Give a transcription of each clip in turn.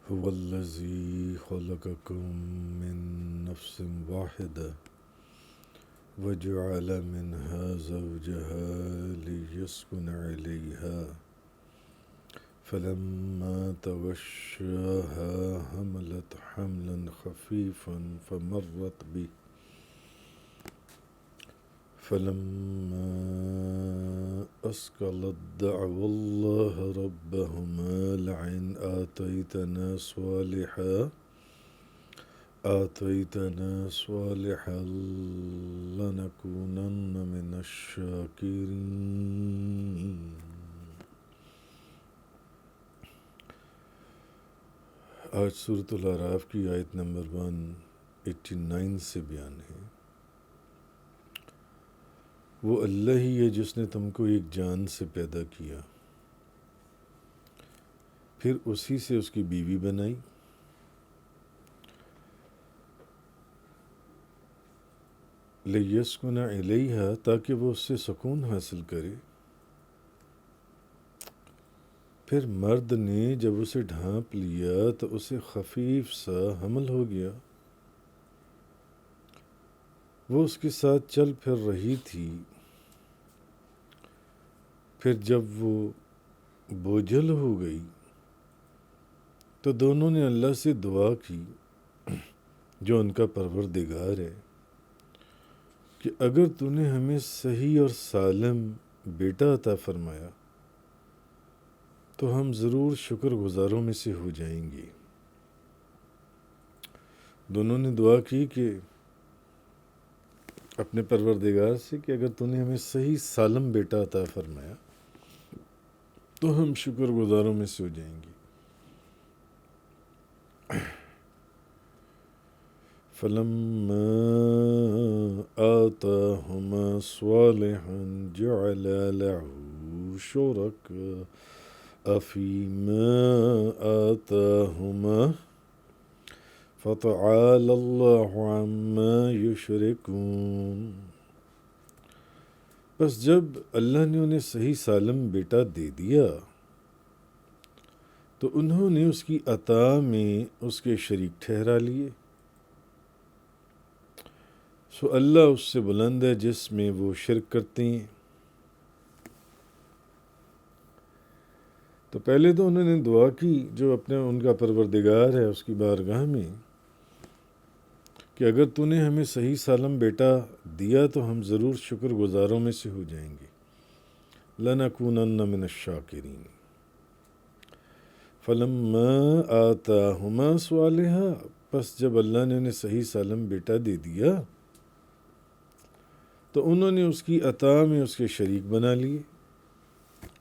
هو الذي خلقكم من نفس واحدة وجعل منها زوجها ليسكن إليها فلما تغشاها حملت حملا خفيفا فمرت به فلما أثقلت دعوا الله ربهما لئن آتيتنا صالحا لنكونن من الشاكرين. آج سورۃ الاعراف کی آیت نمبر 189 سے بیان ہے. وہ اللہ ہی ہے جس نے تم کو ایک جان سے پیدا کیا، پھر اسی سے اس کی بیوی بنائی، لیسکن الیہا تاکہ وہ اس سے سکون حاصل کرے. پھر مرد نے جب اسے ڈھانپ لیا تو اسے خفیف سا حمل ہو گیا. وہ اس کے ساتھ چل پھر رہی تھی. پھر جب وہ بوجھل ہو گئی تو دونوں نے اللہ سے دعا کی جو ان کا پروردگار ہے کہ اگر تو نے ہمیں صحیح اور سالم بیٹا عطا فرمایا تو ہم ضرور شکر گزاروں میں سے ہو جائیں گے. دونوں نے دعا کی کہ اپنے پروردگار سے کہ اگر تو نے ہمیں صحیح سالم بیٹا عطا فرمایا تو ہم شکر گزاروں میں سے ہو جائیں گے. فَلَمَّا آتَاهُمَا صَالِحًا جَعَلَ لَهُ شُرَكَاءَ فِيمَا آتَاهُمَا فَتَعَالَى اللَّهُ عَمَّا يُشْرِكُونَ. بس جب اللہ نے انہیں صحیح سالم بیٹا دے دیا تو انہوں نے اس کی عطا میں اس کے شریک ٹھہرا لیے. سو اللہ اس سے بلند ہے جس میں وہ شرک کرتے ہیں. تو پہلے تو انہوں نے دعا کی جو ان کا پروردگار ہے اس کی بارگاہ میں کہ اگر تو نے ہمیں صحیح سالم بیٹا دیا تو ہم ضرور شکر گزاروں میں سے ہو جائیں گے. لَنَكُونَنَّ مِنَ الشَّاكِرِينَ. فَلَمَّا آتَاهُمَا صَالِحًا پس جب اللہ نے انہیں صحیح سالم بیٹا دے دیا تو انہوں نے اس کی عطا میں اس کے شریک بنا لیے،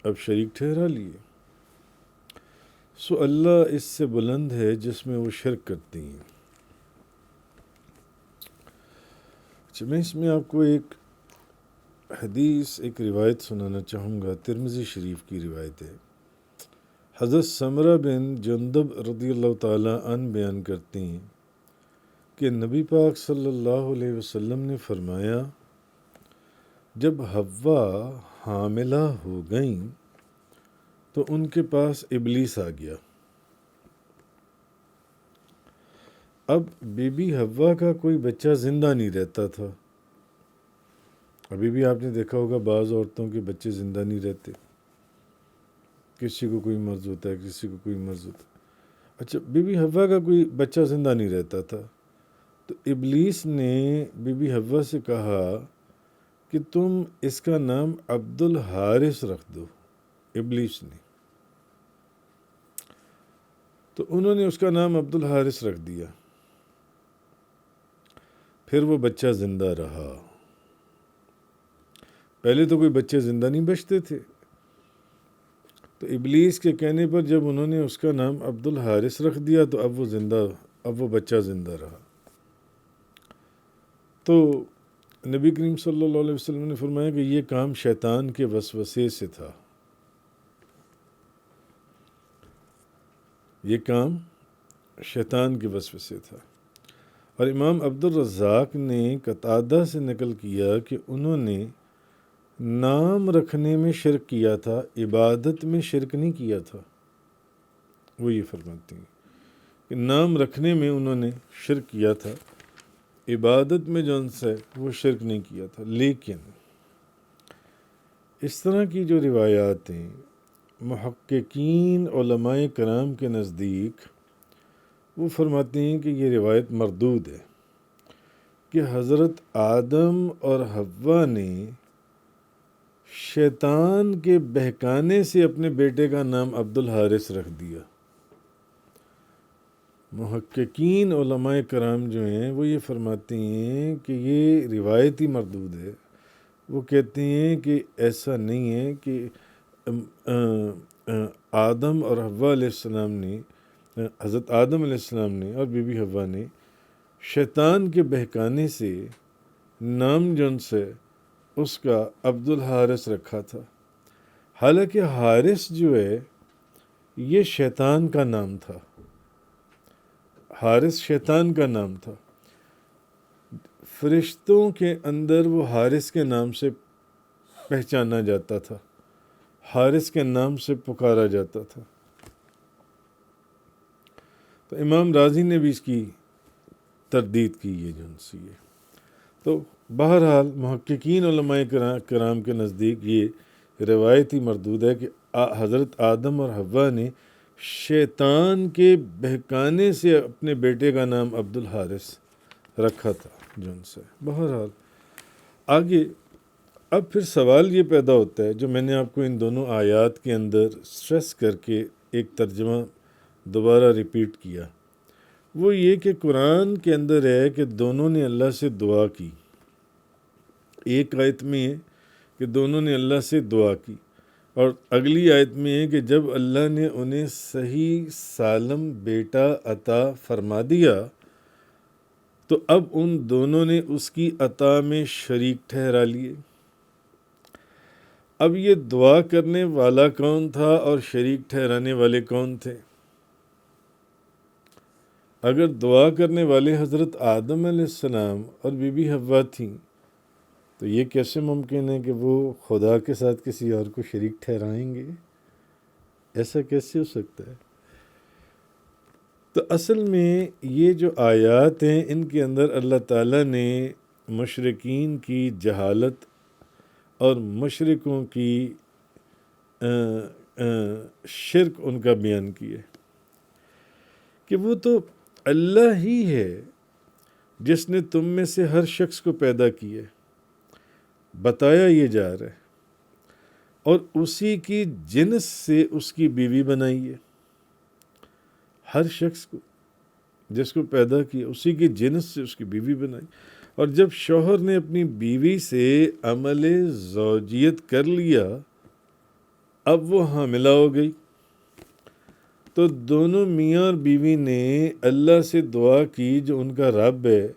اب شریک ٹھہرا لیے. سو اللہ اس سے بلند ہے جس میں وہ شرک کرتے ہیں. میں اس میں آپ کو ایک حدیث ایک روایت سنانا چاہوں گا. ترمذی شریف کی روایت ہے. حضرت سمرہ بن جندب رضی اللہ تعالیٰ عنہ بیان کرتے ہیں کہ نبی پاک صلی اللہ علیہ وسلم نے فرمایا جب حوا حاملہ ہو گئیں تو ان کے پاس ابلیس آ گیا. اب بی بی حوا کا کوئی بچہ زندہ نہیں رہتا تھا. ابھی بھی آپ نے دیکھا ہوگا بعض عورتوں کے بچے زندہ نہیں رہتے، کسی کو کوئی مرض ہوتا ہے، کسی کو کوئی مرض ہوتا ہے. اچھا، بی بی حوا کا کوئی بچہ زندہ نہیں رہتا تھا تو ابلیس نے بی بی حوا سے کہا کہ تم اس کا نام عبد الحارث رکھ دو. ابلیس نے تو انہوں نے اس کا نام عبد الحارث رکھ دیا. پھر وہ بچہ زندہ رہا. پہلے تو کوئی بچے زندہ نہیں بچتے تھے، تو ابلیس کے کہنے پر جب انہوں نے اس کا نام عبد الحارث رکھ دیا تو اب وہ بچہ زندہ رہا. تو نبی کریم صلی اللہ علیہ وسلم نے فرمایا کہ یہ کام شیطان کے وسوسے سے تھا. یہ کام شیطان کے وسوسے تھا. اور امام عبد الرزاق نے قتادہ سے نقل کیا کہ انہوں نے نام رکھنے میں شرک کیا تھا، عبادت میں شرک نہیں کیا تھا. وہ یہ فرماتے ہیں کہ نام رکھنے میں انہوں نے شرک کیا تھا، عبادت میں جو ان سے وہ شرک نہیں کیا تھا. لیکن اس طرح کی جو روایات ہیں محققین علماء کرام کے نزدیک وہ فرماتے ہیں کہ یہ روایت مردود ہے کہ حضرت آدم اور حوا نے شیطان کے بہکانے سے اپنے بیٹے کا نام عبد الحارث رکھ دیا. محققین علماء کرام جو ہیں وہ یہ فرماتے ہیں کہ یہ روایتی مردود ہے. وہ کہتے ہیں کہ ایسا نہیں ہے کہ آدم اور حوا علیہ السلام نے، حضرت آدم علیہ السلام نے اور بی بی حوا نے شیطان کے بہکانے سے نام جن سے اس کا عبد الحارث رکھا تھا. حالانکہ حارث جو ہے یہ شیطان کا نام تھا. حارث شیطان کا نام تھا. فرشتوں کے اندر وہ حارث کے نام سے پہچانا جاتا تھا، حارث کے نام سے پکارا جاتا تھا. تو امام رازی نے بھی اس کی تردید کی ہے جو سی ہے. تو بہرحال محققین علماء کرام کے نزدیک یہ روایتی مردود ہے کہ حضرت آدم اور حوا نے شیطان کے بہکانے سے اپنے بیٹے کا نام عبد الحارث رکھا تھا جو ان سے. بہرحال آگے اب پھر سوال یہ پیدا ہوتا ہے جو میں نے آپ کو ان دونوں آیات کے اندر سٹریس کر کے ایک ترجمہ دوبارہ ریپیٹ کیا، وہ یہ کہ قرآن کے اندر ہے کہ دونوں نے اللہ سے دعا کی. ایک آیت میں ہے کہ دونوں نے اللہ سے دعا کی، اور اگلی آیت میں ہے کہ جب اللہ نے انہیں صحیح سالم بیٹا عطا فرما دیا تو اب ان دونوں نے اس کی عطا میں شریک ٹھہرا لیے. اب یہ دعا کرنے والا کون تھا اور شریک ٹھہرانے والے کون تھے؟ اگر دعا کرنے والے حضرت آدم علیہ السلام اور بی بی حوا تھیں تو یہ کیسے ممکن ہے کہ وہ خدا کے ساتھ کسی اور کو شریک ٹھہرائیں گے؟ ایسا کیسے ہو سکتا ہے؟ تو اصل میں یہ جو آیات ہیں ان کے اندر اللہ تعالیٰ نے مشرکین کی جہالت اور مشرکوں کی شرک ان کا بیان کیا کہ وہ تو اللہ ہی ہے جس نے تم میں سے ہر شخص کو پیدا کیا. بتایا یہ جا رہا ہے، اور اسی کی جنس سے اس کی بیوی بنائی ہے. ہر شخص کو جس کو پیدا کیا اسی کی جنس سے اس کی بیوی بنائی. اور جب شوہر نے اپنی بیوی سے عمل زوجیت کر لیا اب وہ حاملہ ہو گئی، تو دونوں میاں اور بیوی نے اللہ سے دعا کی جو ان کا رب ہے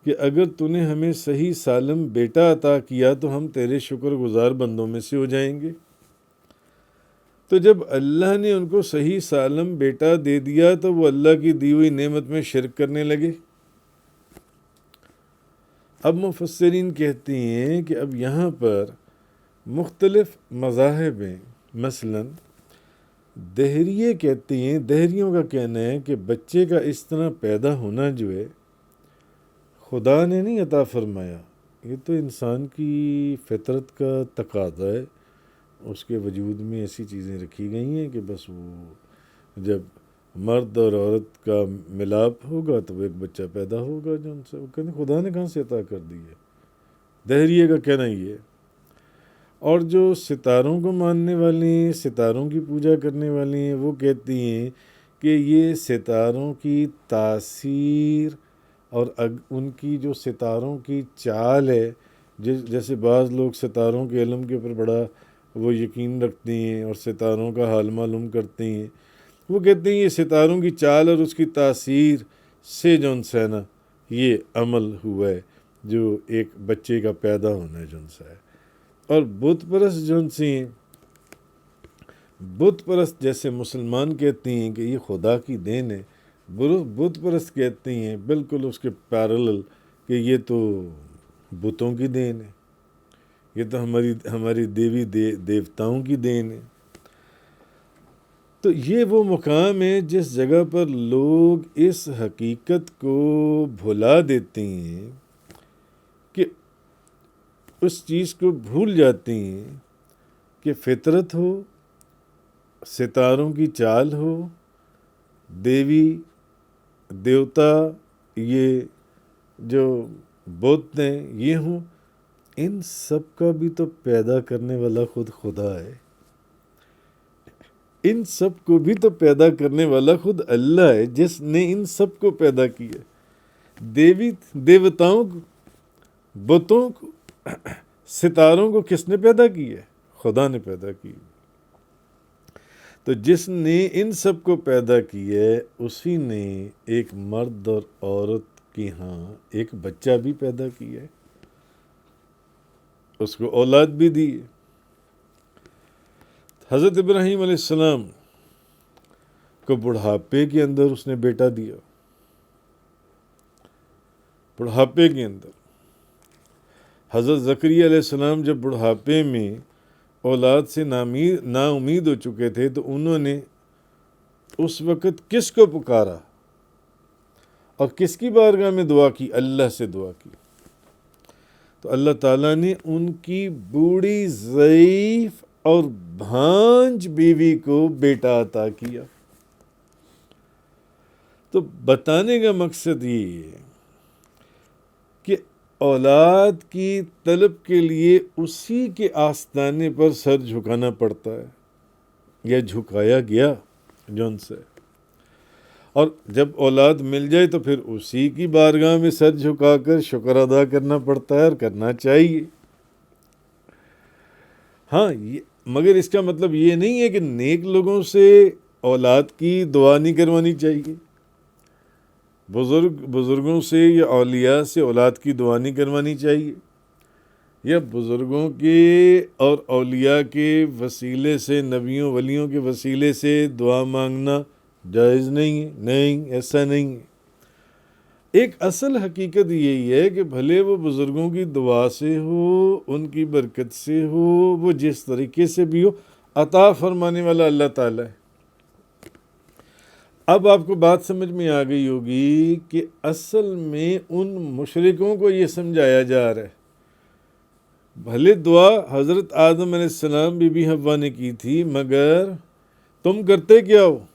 کہ اگر تو نے ہمیں صحیح سالم بیٹا عطا کیا تو ہم تیرے شکر گزار بندوں میں سے ہو جائیں گے. تو جب اللہ نے ان کو صحیح سالم بیٹا دے دیا تو وہ اللہ کی دی ہوئی نعمت میں شرک کرنے لگے. اب مفسرین کہتے ہیں کہ اب یہاں پر مختلف مذاہب ہیں. مثلاً دہریے کہتے ہیں، دہریوں کا کہنا ہے کہ بچے کا اس طرح پیدا ہونا جو ہے خدا نے نہیں عطا فرمایا، یہ تو انسان کی فطرت کا تقاضا ہے. اس کے وجود میں ایسی چیزیں رکھی گئی ہیں کہ بس وہ جب مرد اور عورت کا ملاپ ہوگا تو وہ ایک بچہ پیدا ہوگا جو ان سے، وہ کہتے خدا نے کہاں سے عطا کر دی ہے. دہریے کا کہنا یہ ہے. اور جو ستاروں کو ماننے والے ہیں، ستاروں کی پوجا کرنے والے ہیں، وہ کہتی ہیں کہ یہ ستاروں کی تاثیر اور ان کی جو ستاروں کی چال ہے، جیسے بعض لوگ ستاروں کے علم کے اوپر بڑا وہ یقین رکھتے ہیں اور ستاروں کا حال معلوم کرتے ہیں، وہ کہتے ہیں یہ ستاروں کی چال اور اس کی تاثیر سے جون سے نا یہ عمل ہوا ہے جو ایک بچے کا پیدا ہونا ہے جون سا ہے. اور بت پرست جون سی ہیں، بت پرست جیسے مسلمان کہتے ہیں کہ یہ خدا کی دین ہے، بت پرست کہتے ہیں بالکل اس کے پیرالل کہ یہ تو بتوں کی دین ہے، یہ تو ہماری دیوی دیوتاؤں کی دین ہے. تو یہ وہ مقام ہے جس جگہ پر لوگ اس حقیقت کو بھلا دیتے ہیں، کہ اس چیز کو بھول جاتے ہیں کہ فطرت ہو، ستاروں کی چال ہو، دیوی دیوتا، یہ جو بت ہیں یہ ہوں، ان سب کا بھی تو پیدا کرنے والا خود خدا ہے. ان سب کو بھی تو پیدا کرنے والا خود اللہ ہے، جس نے ان سب کو پیدا کیا. دیوتاؤں کو، بتوں کو، ستاروں کو کس نے پیدا کیا؟ خدا نے پیدا کی. تو جس نے ان سب کو پیدا کیا ہے، اسی نے ایک مرد اور عورت کے ہاں ایک بچہ بھی پیدا کیا ہے، اس کو اولاد بھی دی ہے. حضرت ابراہیم علیہ السلام کو بڑھاپے کے اندر اس نے بیٹا دیا، بڑھاپے کے اندر. حضرت زکریا علیہ السلام جب بڑھاپے میں اولاد سے نا امید ہو چکے تھے، تو انہوں نے اس وقت کس کو پکارا اور کس کی بارگاہ میں دعا کی؟ اللہ سے دعا کی. تو اللہ تعالیٰ نے ان کی بوڑھی ضعیف اور بھانج بیوی کو بیٹا عطا کیا. تو بتانے کا مقصد یہ ہے کہ اولاد کی طلب کے لیے اسی کے آستانے پر سر جھکانا پڑتا ہے، یا جھکایا گیا جن سے. اور جب اولاد مل جائے تو پھر اسی کی بارگاہ میں سر جھکا کر شکر ادا کرنا پڑتا ہے، اور کرنا چاہیے. ہاں، مگر اس کا مطلب یہ نہیں ہے کہ نیک لوگوں سے اولاد کی دعا نہیں کروانی چاہیے، بزرگوں سے یا اولیاء سے اولاد کی دعا نہیں کروانی چاہیے، یا بزرگوں کے اور اولیاء کے وسیلے سے، نبیوں ولیوں کے وسیلے سے دعا مانگنا جائز نہیں ہے. نہیں، ایسا نہیں ہے. ایک اصل حقیقت یہی ہے کہ بھلے وہ بزرگوں کی دعا سے ہو، ان کی برکت سے ہو، وہ جس طریقے سے بھی ہو، عطا فرمانے والا اللہ تعالیٰ ہے. اب آپ کو بات سمجھ میں آ گئی ہوگی کہ اصل میں ان مشرکوں کو یہ سمجھایا جا رہا ہے. بھلے دعا حضرت آدم علیہ السلام بی بی حوا نے کی تھی، مگر تم کرتے کیا ہو؟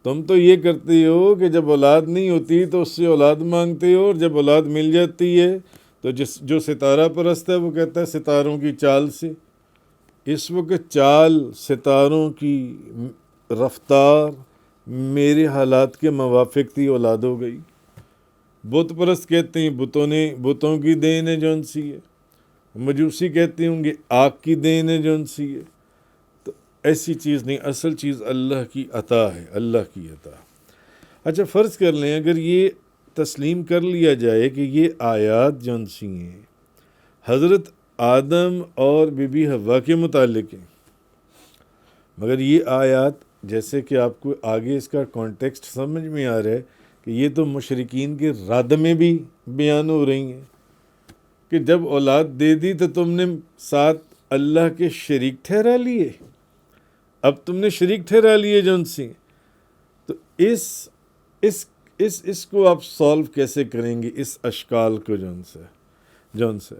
تم تو یہ کرتے ہو کہ جب اولاد نہیں ہوتی تو اس سے اولاد مانگتے ہو، اور جب اولاد مل جاتی ہے تو جو ستارہ پرست ہے وہ کہتا ہے ستاروں کی چال سے. اس وقت چال، ستاروں کی رفتار میرے حالات کے موافق تھی، اولاد ہو گئی. بت پرست کہتے ہیں بتوں کی دین ہے جون سی ہے. مجوسی کہتے ہوں گے آگ کی دین ہے جون سی ہے. تو ایسی چیز نہیں، اصل چیز اللہ کی عطا ہے، اللہ کی عطا. اچھا، فرض کر لیں اگر یہ تسلیم کر لیا جائے کہ یہ آیات جون سی ہیں حضرت آدم اور بی بی حوا کے متعلق ہیں، مگر یہ آیات جیسے کہ آپ کو آگے اس کا کانٹیکسٹ سمجھ میں آ رہا ہے کہ یہ تو مشرکین کے رد میں بھی بیان ہو رہی ہیں کہ جب اولاد دے دی تو تم نے ساتھ اللہ کے شریک ٹھہرا لیے. اب تم نے شریک ٹھہرا لیے جون سی. تو اس کو آپ سالو کیسے کریں گے، اس اشکال کو جون سے.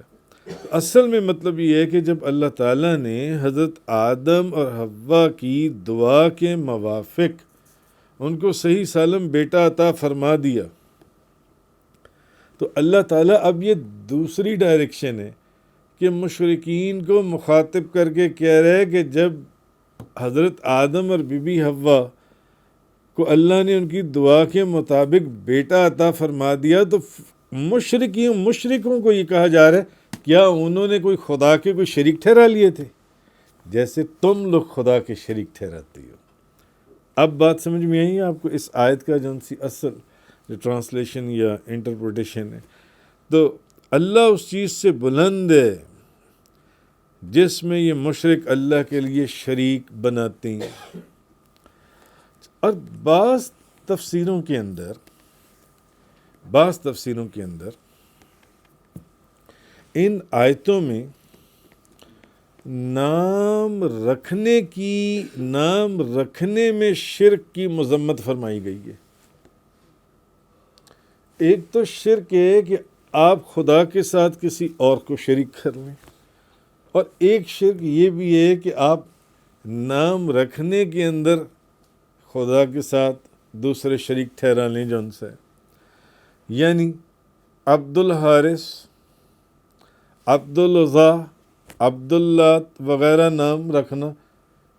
اصل میں مطلب یہ ہے کہ جب اللہ تعالیٰ نے حضرت آدم اور حوا کی دعا کے موافق ان کو صحیح سالم بیٹا عطا فرما دیا، تو اللہ تعالیٰ اب یہ دوسری ڈائریکشن ہے کہ مشرکین کو مخاطب کر کے کہہ رہے ہیں کہ جب حضرت آدم اور بی بی حوا کو اللہ نے ان کی دعا کے مطابق بیٹا عطا فرما دیا، تو مشرکوں کو یہ کہا جا رہا ہے کیا انہوں نے کوئی خدا کے کوئی شریک ٹھہرا لیے تھے، جیسے تم لوگ خدا کے شریک ٹھہراتے ہو. اب بات سمجھ میں آئی آپ کو اس آیت کا جون سی اصل جو ٹرانسلیشن یا انٹرپریٹیشن ہے. تو اللہ اس چیز سے بلند ہے جس میں یہ مشرک اللہ کے لیے شریک بناتے ہیں. اور بعض تفسیروں کے اندر ان آیتوں میں نام رکھنے میں شرک کی مذمت فرمائی گئی ہے۔ ایک تو شرک ہے کہ آپ خدا کے ساتھ کسی اور کو شریک کر لیں، اور ایک شرک یہ بھی ہے کہ آپ نام رکھنے کے اندر خدا کے ساتھ دوسرے شریک ٹھہرا لیں جو ان سے، یعنی عبد الحارث، عبد العزا، عبد اللات وغیرہ نام رکھنا،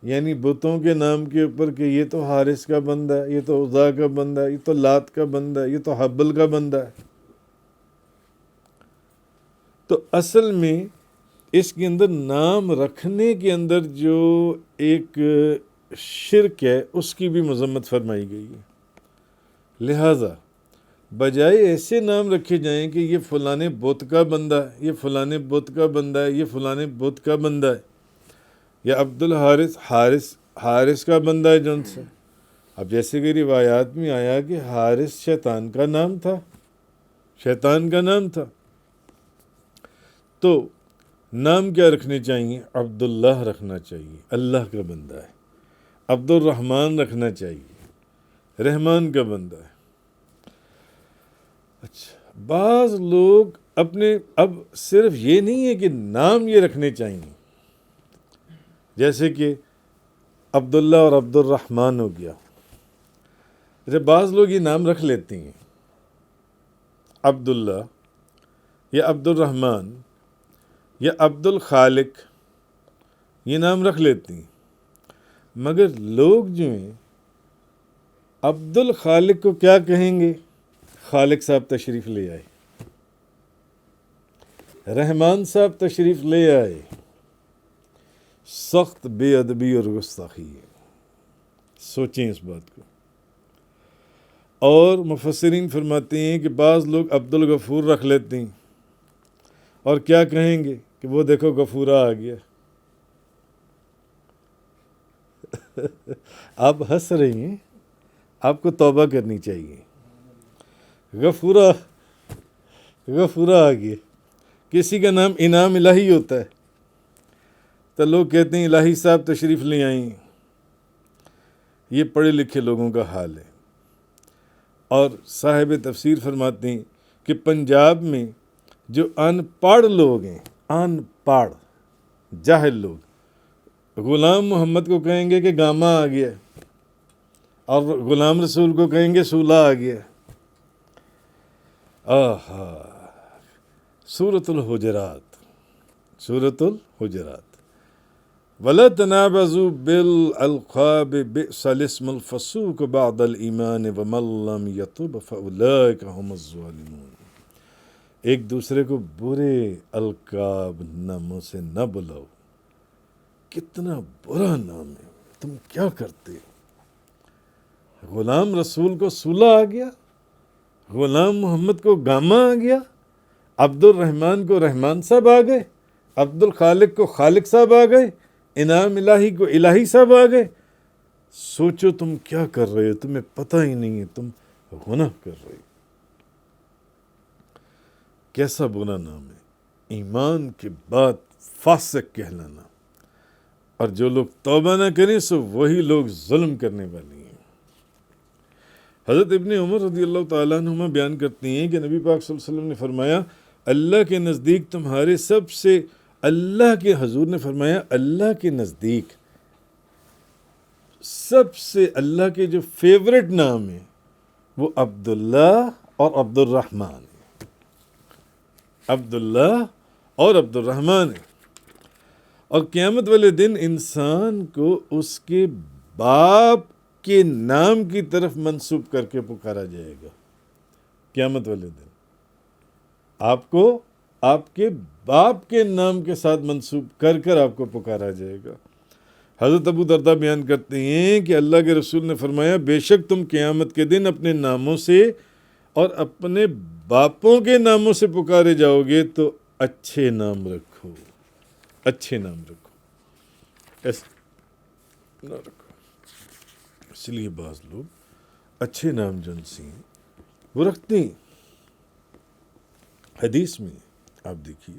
یعنی بتوں کے نام کے اوپر کہ یہ تو حارث کا بندہ ہے، یہ تو عزا کا بندہ ہے، یہ تو لات کا بندہ ہے، یہ تو حبل کا بندہ ہے۔ تو اصل میں اس کے اندر نام رکھنے کے اندر جو ایک شرک ہے اس کی بھی مذمت فرمائی گئی ہے۔ لہٰذا بجائے ایسے نام رکھے جائیں کہ یہ فلانے بت کا بندہ ہے، یہ فلانے بت کا بندہ ہے، یہ فلانے بت کا بندہ ہے، یا عبد الحارث حارث کا بندہ ہے جن سے، اب جیسے کہ روایات میں آیا کہ حارث شیطان کا نام تھا، تو نام کیا رکھنے چاہیے؟ عبداللہ رکھنا چاہیے، اللہ کا بندہ ہے۔ عبد الرحمن رکھنا چاہیے، رحمان کا بندہ ہے۔ اچھا، بعض لوگ اب صرف یہ نہیں ہے کہ نام یہ رکھنے چاہیے، جیسے کہ عبداللہ اور عبد الرحمن ہو گیا، جیسے بعض لوگ یہ نام رکھ لیتے ہیں، عبداللہ یا عبد الرحمن یا عبد الخالق، یہ نام رکھ لیتے ہیں، مگر لوگ جو ہیں عبد الخالق کو کیا کہیں گے؟ خالق صاحب تشریف لے آئے، رحمان صاحب تشریف لے آئے۔ سخت بے ادبی اور گستاخی ہے، سوچیں اس بات کو۔ اور مفسرین فرماتے ہیں کہ بعض لوگ عبد الغفور رکھ لیتے ہیں، اور کیا کہیں گے کہ وہ دیکھو غفورہ آ گیا۔ آپ ہنس رہی ہیں، آپ کو توبہ کرنی چاہیے۔ غفورہ آ گیا۔ کسی کا نام انعام الہی ہوتا ہے تو لوگ کہتے ہیں الہی صاحب تشریف لے آئیں۔ یہ پڑھے لکھے لوگوں کا حال ہے۔ اور صاحب تفسیر فرماتے ہیں کہ پنجاب میں جو ان پڑھ لوگ ہیں، ان پڑھ جاہل لوگ، غلام محمد کو کہیں گے کہ گاما آ گیا، اور غلام رسول کو کہیں گے سولہ آ گیا۔ سورۃ الحجرات وَلَا تَنَابَزُوا بِالْأَلْقَابِ بِئْسَ الِاسْمُ الْفُسُوقُ بَعْدَ الْإِيمَانِ وَمَن لَّمْ يَتُبْ فَأُولَٰئِكَ هُمُ الظَّالِمُونَ۔ ایک دوسرے کو برے القاب ناموں سے نہ بلاؤ، کتنا برا نام ہے، تم کیا کرتے ہو؟ غلام رسول کو سولہ آ گیا، غلام محمد کو گاما آ گیا، عبد الرحمن کو رحمان صاحب آ گئے، عبد الخالق کو خالق صاحب آ گئے، انعام الہی کو الہی صاحب آ گئے۔ سوچو تم کیا کر رہے ہو، تمہیں پتہ ہی نہیں ہے تم گناہ کر رہے ہو۔ کیسا برا نام ہے، ایمان کے بعد فاسق کہلانا، اور جو لوگ توبہ نہ کریں سو وہی لوگ ظلم کرنے والے ہیں۔ حضرت ابن عمر رضی اللہ تعالیٰ عنہما بیان کرتے ہیں کہ نبی پاک صلی اللہ علیہ وسلم نے فرمایا، اللہ کے نزدیک تمہارے سب سے، اللہ کے حضور نے فرمایا اللہ کے نزدیک سب سے اللہ کے جو فیورٹ نام ہیں وہ عبداللہ اور عبد الرحمن ہے، عبداللہ اور عبد الرحمن ہے۔ اور قیامت والے دن انسان کو اس کے باپ کے نام کی طرف منسوب کر کے پکارا جائے گا۔ قیامت والے دن آپ کو آپ کے باپ کے نام کے ساتھ منسوب کر کر آپ کو پکارا جائے گا۔ حضرت ابو درداء بیان کرتے ہیں کہ اللہ کے رسول نے فرمایا، بے شک تم قیامت کے دن اپنے ناموں سے اور اپنے باپوں کے ناموں سے پکارے جاؤ گے تو اچھے نام رکھو، اچھے نام رکھو، ایسے نہ رکھو۔ اس لیے بعض لوگ اچھے نام جن سے ہیں وہ رکھتے ہیں۔ حدیث میں آپ دیکھیے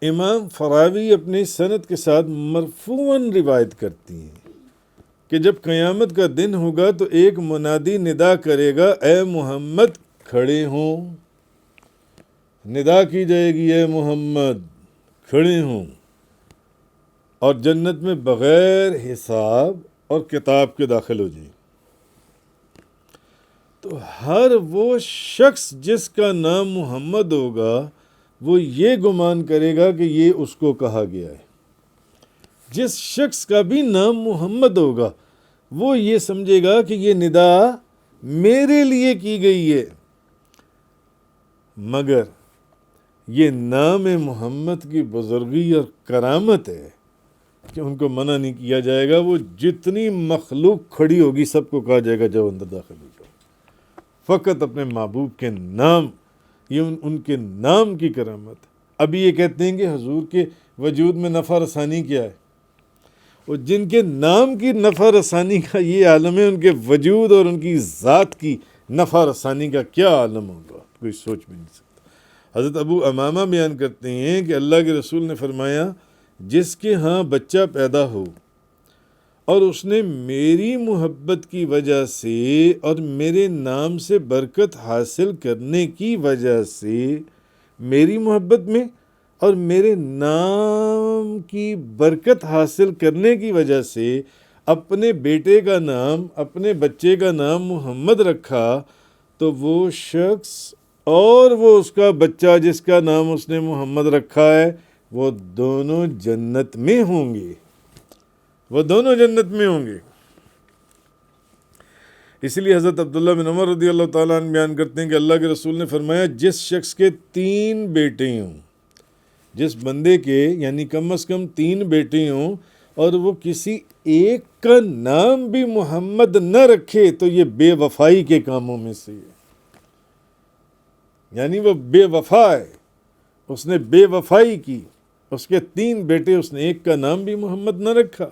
امام فراوی اپنی سند کے ساتھ مرفوعاً روایت کرتی ہیں کہ جب قیامت کا دن ہوگا تو ایک منادی ندا کرے گا، اے محمد کھڑے ہوں. ندا کی جائے گی، اے محمد کھڑے ہوں، اور جنت میں بغیر حساب اور کتاب کے داخل ہو جائیں. تو ہر وہ شخص جس کا نام محمد ہوگا وہ یہ گمان کرے گا کہ یہ اس کو کہا گیا ہے. جس شخص کا بھی نام محمد ہوگا وہ یہ سمجھے گا کہ یہ ندا میرے لیے کی گئی ہے. مگر یہ نام محمد کی بزرگی اور کرامت ہے کہ ان کو منع نہیں کیا جائے گا. وہ جتنی مخلوق کھڑی ہوگی سب کو کہا جائے گا جاؤ اندر داخل ہو جاؤ. فقط اپنے محبوب کے نام، یہ ان کے نام کی کرامت. ابھی یہ کہتے ہیں کہ حضور کے وجود میں نفع رسانی کیا ہے، اور جن کے نام کی نفع رسانی کا یہ عالم ہے، ان کے وجود اور ان کی ذات کی نفع رسانی کا کیا عالم ہوگا، کوئی سوچ بھی نہیں سکتا. حضرت ابو امامہ بیان کرتے ہیں کہ اللہ کے رسول نے فرمایا، جس کے ہاں بچہ پیدا ہو اور اس نے میری محبت کی وجہ سے اور میرے نام سے برکت حاصل کرنے کی وجہ سے، میری محبت میں اور میرے نام کی برکت حاصل کرنے کی وجہ سے اپنے بیٹے کا نام، اپنے بچے کا نام محمد رکھا، تو وہ شخص اور وہ اس کا بچہ جس کا نام اس نے محمد رکھا ہے، وہ دونوں جنت میں ہوں گے. وہ دونوں جنت میں ہوں گے. اس لیے حضرت عبداللہ بن عمر رضی اللہ تعالیٰ عنہ بیان کرتے ہیں کہ اللہ کے رسول نے فرمایا، جس شخص کے 3 بیٹے ہوں، جس بندے کے یعنی کم از کم 3 بیٹے ہوں، اور وہ کسی ایک کا نام بھی محمد نہ رکھے، تو یہ بے وفائی کے کاموں میں سے ہے. یعنی وہ بے وفا ہے، اس نے بے وفائی کی. اس کے 3 بیٹے، اس نے ایک کا نام بھی محمد نہ رکھا.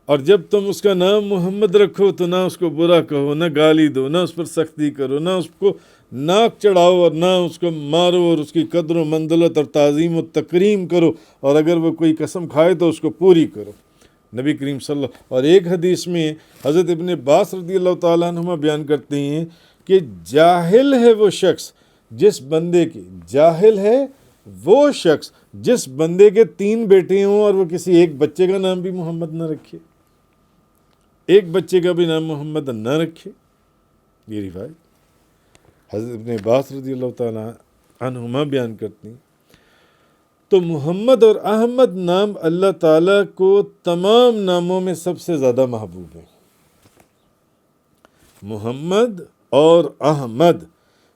اور جب تم اس کا نام محمد رکھو تو نہ اس کو برا کہو، نہ گالی دو، نہ اس پر سختی کرو، نہ اس کو ناک چڑھاؤ، اور نہ اس کو مارو، اور اس کی قدر و منزلت اور تعظیم و تکریم کرو، اور اگر وہ کوئی قسم کھائے تو اس کو پوری کرو. نبی کریم صلی اللہ. اور ایک حدیث میں حضرت ابن عباس رضی اللہ تعالیٰ عنہما بیان کرتے ہیں کہ جاہل ہے وہ شخص جس بندے کے، جاہل ہے وہ شخص جس بندے کے 3 بیٹے ہوں اور وہ کسی ایک بچے کا نام بھی محمد نہ رکھے، ایک بچے کا بھی نام محمد نہ رکھے. یہ روایت حضرت ابن عباس رضی اللہ تعالیٰ عنہما بیان کرتی ہیں. تو محمد اور احمد نام اللہ تعالیٰ کو تمام ناموں میں سب سے زیادہ محبوب ہیں. محمد اور احمد،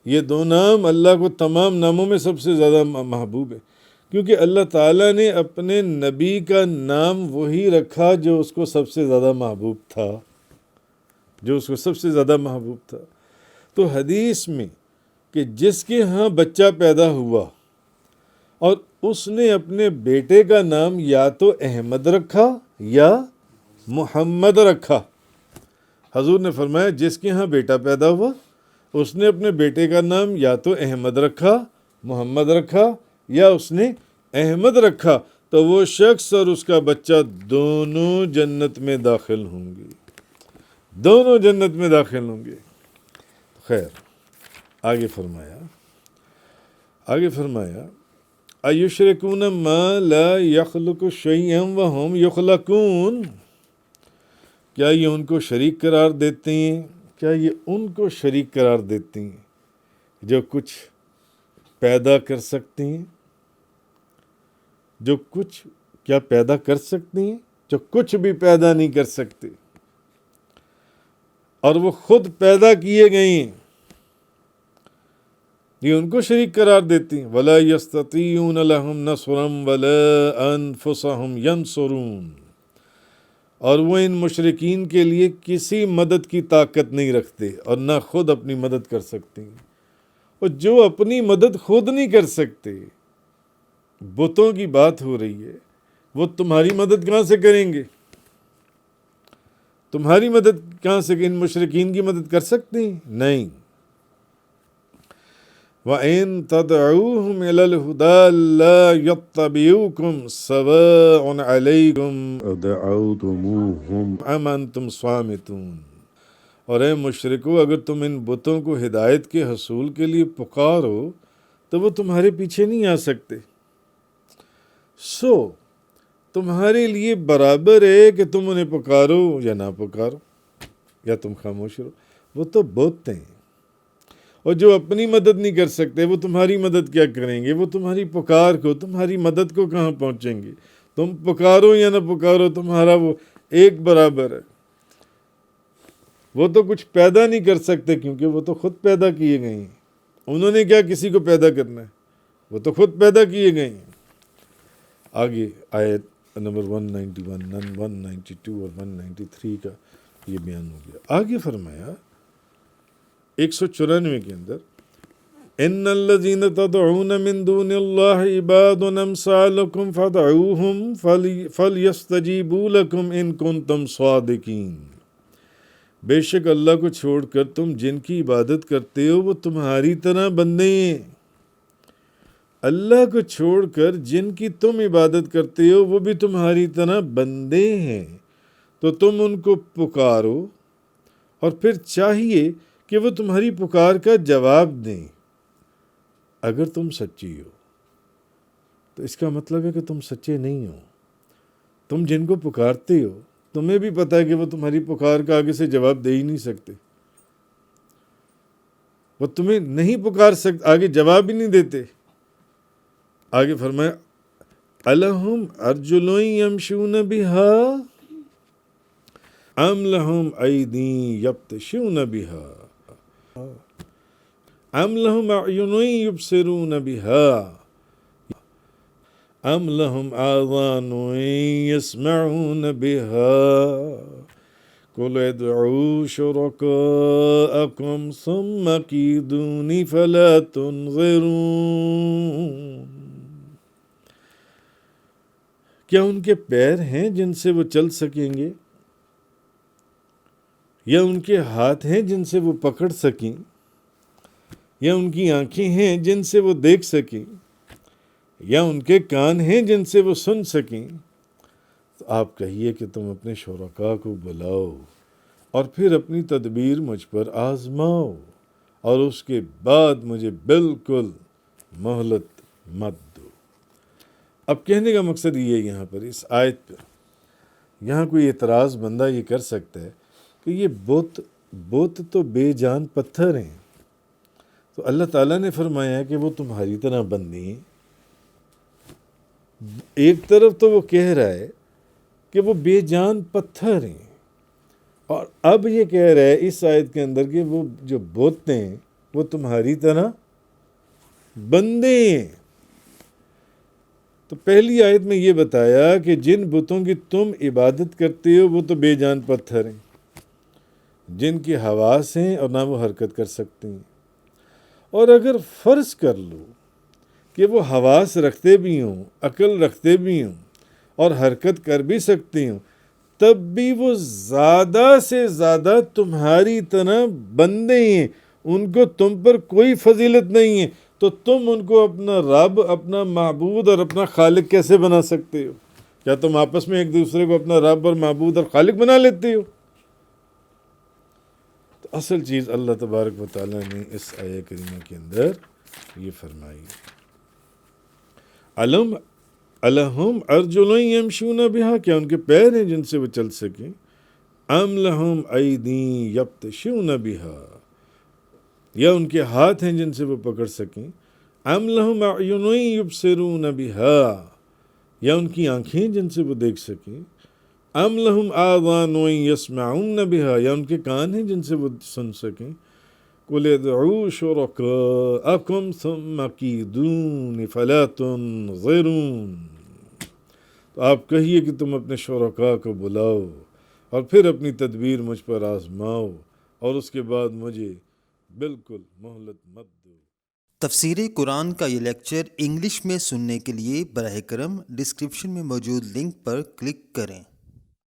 یہ 2 نام اللہ کو تمام ناموں میں سب سے زیادہ محبوب ہے، کیونکہ اللہ تعالیٰ نے اپنے نبی کا نام وہی رکھا جو اس کو سب سے زیادہ محبوب تھا، جو اس کو سب سے زیادہ محبوب تھا. تو حدیث میں کہ جس کے ہاں بچہ پیدا ہوا اور اس نے اپنے بیٹے کا نام یا تو احمد رکھا یا محمد رکھا، حضور نے فرمایا جس کے ہاں بیٹا پیدا ہوا اس نے اپنے بیٹے کا نام یا تو احمد رکھا، محمد رکھا، یا اس نے احمد رکھا، تو وہ شخص اور اس کا بچہ دونوں جنت میں داخل ہوں گے. دونوں جنت میں داخل ہوں گے. خیر، آگے فرمایا ایشرکون ما لا یخلق شیئا وهم یخلقون، کیا یہ ان کو شریک قرار دیتے ہیں، کیا یہ ان کو شریک قرار دیتے ہیں جو کچھ پیدا کر سکتے ہیں، جو کچھ کیا پیدا کر سکتے ہیں، جو کچھ بھی پیدا نہیں کر سکتے، اور وہ خود پیدا کیے گئے ہیں، یہ ان کو شریک قرار دیتی ہیں. وَلَا يَسْتَطِيعُونَ لَهُمْ نَصْرًا وَلَا أَنفُسَهُمْ يَنصُرُونَ، اور وہ ان مشرکین کے لیے کسی مدد کی طاقت نہیں رکھتے اور نہ خود اپنی مدد کر سکتے ہیں. اور جو اپنی مدد خود نہیں کر سکتے، بتوں کی بات ہو رہی ہے، وہ تمہاری مدد کہاں سے کریں گے؟ تمہاری مدد کہاں سے، ان مشرکین کی مدد کر سکتے ہیں؟ نہیں. وَإِن تَدْعُوهُمْ إِلَى الْهُدَى لَا يَتَّبِعُوكُمْ سَوَاءٌ عَلَيْكُمْ أَدْعَوْتُمُوهُمْ أَمْ أَنْتُمْ صَامِتُونَ۔ اور اے مشرکو، اگر تم ان بتوں کو ہدایت کے حصول کے لیے پکارو تو وہ تمہارے پیچھے نہیں آ سکتے۔ تمہارے لیے برابر ہے کہ تم انہیں پکارو یا نہ پکارو، یا تم خاموش رہو، وہ تو بت ہیں، اور جو اپنی مدد نہیں کر سکتے وہ تمہاری مدد کیا کریں گے؟ وہ تمہاری پکار کو، تمہاری مدد کو کہاں پہنچیں گے؟ تم پکارو یا نہ پکارو، تمہارا وہ ایک برابر ہے۔ وہ تو کچھ پیدا نہیں کر سکتے کیونکہ وہ تو خود پیدا کیے گئے ہیں۔ انہوں نے کیا کسی کو پیدا کرنا ہے؟ وہ تو خود پیدا کیے گئے ہیں۔ آگے آیت نمبر 191، 192 اور 193 کا یہ بیان ہو گیا۔ آگے فرمایا 194 کے اندر، ان الذین تدعون من دون اللہ عباد امثالکم فادعوہم فلیستجیبوا لکم ان کنتم صادقین۔ بے شک اللہ کو چھوڑ کر تم جن کی عبادت کرتے ہو وہ تمہاری طرح بندے ہیں۔ اللہ کو چھوڑ کر جن کی تم عبادت کرتے ہو وہ بھی تمہاری طرح بندے ہیں، تو تم ان کو پکارو اور پھر چاہیے کہ وہ تمہاری پکار کا جواب دیں اگر تم سچی ہو۔ تو اس کا مطلب ہے کہ تم سچے نہیں ہو۔ تم جن کو پکارتے ہو تمہیں بھی پتہ ہے کہ وہ تمہاری پکار کا آگے سے جواب دے ہی نہیں سکتے، وہ تمہیں نہیں پکار سکتے، آگے جواب ہی نہیں دیتے۔ آگے فرمایا الہم ارجل یمشون بہا ام لہم ایدی یبطشون بہا ام لہم اعین یبصرون بہا ام لہم آذان یسمعون بہا قل ادعوا شرکاءکم ثم کیدون فلا تنظرون۔ کیا ان کے پیر ہیں جن سے وہ چل سکیں گے، یا ان کے ہاتھ ہیں جن سے وہ پکڑ سکیں، یا ان کی آنکھیں ہیں جن سے وہ دیکھ سکیں، یا ان کے کان ہیں جن سے وہ سن سکیں؟ تو آپ کہیے کہ تم اپنے شرکاء کو بلاؤ اور پھر اپنی تدبیر مجھ پر آزماؤ، اور اس کے بعد مجھے بالکل مہلت مت دو۔ اب کہنے کا مقصد یہ ہے یہاں پر اس آیت پر، یہاں کوئی اعتراض بندہ یہ کر سکتا ہے کہ یہ بت تو بے جان پتھر ہیں، تو اللہ تعالیٰ نے فرمایا کہ وہ تمہاری طرح بندے ہیں۔ ایک طرف تو وہ کہہ رہا ہے کہ وہ بے جان پتھر ہیں، اور اب یہ کہہ رہا ہے اس آیت کے اندر کہ وہ جو بت ہیں وہ تمہاری طرح بندے ہیں۔ تو پہلی آیت میں یہ بتایا کہ جن بتوں کی تم عبادت کرتے ہو وہ تو بے جان پتھر ہیں، جن کی حواس ہیں اور نہ وہ حرکت کر سکتے ہیں۔ اور اگر فرض کر لو کہ وہ حواس رکھتے بھی ہوں، عقل رکھتے بھی ہوں اور حرکت کر بھی سکتے ہوں، تب بھی وہ زیادہ سے زیادہ تمہاری طرح بندے ہیں، ان کو تم پر کوئی فضیلت نہیں ہے، تو تم ان کو اپنا رب، اپنا معبود اور اپنا خالق کیسے بنا سکتے ہو؟ کیا تم آپس میں ایک دوسرے کو اپنا رب اور معبود اور خالق بنا لیتے ہو؟ تو اصل چیز اللہ تبارک و تعالیٰ نے اس آیہ کریمہ کے اندر یہ فرمائی، الہم ارجل یمشون بہا، کیا ان کے پیر ہیں جن سے وہ چل سکیں؟ ام لہم ایدی یبطشون بہا، یا ان کے ہاتھ ہیں جن سے وہ پکڑ سکیں؟ ام لہم اعین یبصرون بہا، یا ان کی آنکھیں جن سے وہ دیکھ سکیں؟ ام لہم آذان یسمعون بہا، یا ان کے کان ہیں جن سے وہ سن سکیں؟ قل ادعوا شرکاءکم ثم کیدون فلا تنظرون۔ تو آپ کہیے کہ تم اپنے شرکاء کو بلاؤ اور پھر اپنی تدبیر مجھ پر آزماؤ، اور اس کے بعد مجھے بالکل مہلت مت دو۔ تفسیر قرآن کا یہ لیکچر انگلش میں سننے کے لیے براہ کرم ڈسکرپشن میں موجود لنک پر کلک کریں۔